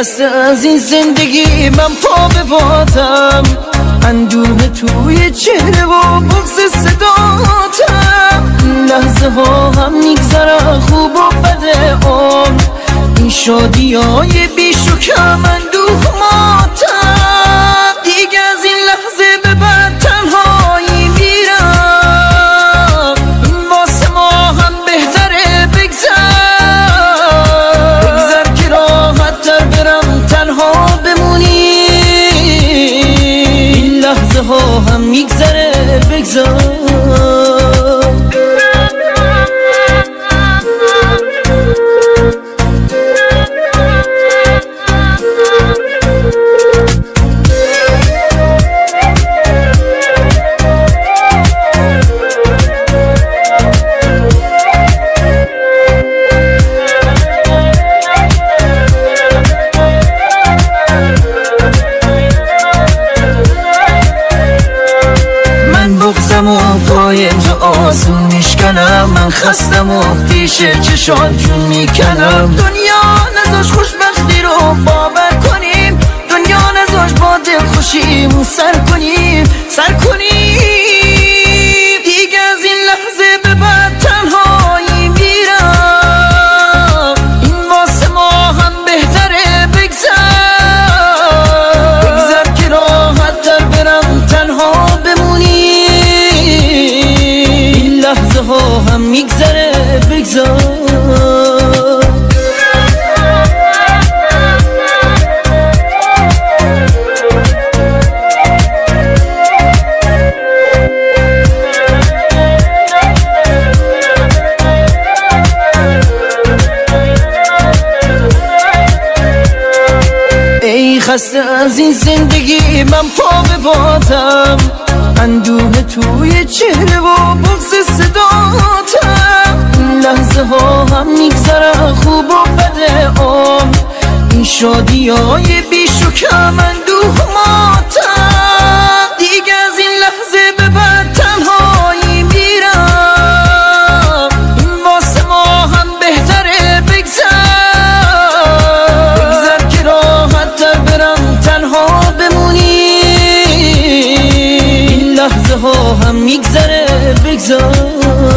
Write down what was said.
خسته از این زندگی من پا به بادم، اندوه توی چهره و بغض صداتم. لحظه ها هم میگذره خوب و بده عمر، این شادی های بیش و کم اندوه ماتم. دیگه از این لحظه به بعد تنهایی میرم، این واسه ما هم بهتره بگذر که راحت تر برم تنها بمونی. این لحظه ها هم میگذره بگذر. بغضم و قایم تو آسون میشکنم، من خستم و پیش چشات جون میکنم. دنیا نذاش خوشبختی رو باور کنیم، دنیا نذاش با دل خوشیمون سر کنیم. دیگه از این لحظه به بعد تنهایی میرم، این واسه ما هم بهتره بگذر که راحت تر برم تنها بمونی. لحظه ها هم میگذره بگذار. ای خسته از این زندگی من پا به بادم، اندوه توی چهره و بغض صداتم. لحظه ها هم میگذره خوب و بده عمر، این شادی های بیش و کم اندوه ماتم. دیگه از این لحظه به بعد تنهایی میرم، این واسه ما هم بهتره بگذر که راحت تر برم تنها بمونی. لحظه ها هم میگذره بگذار.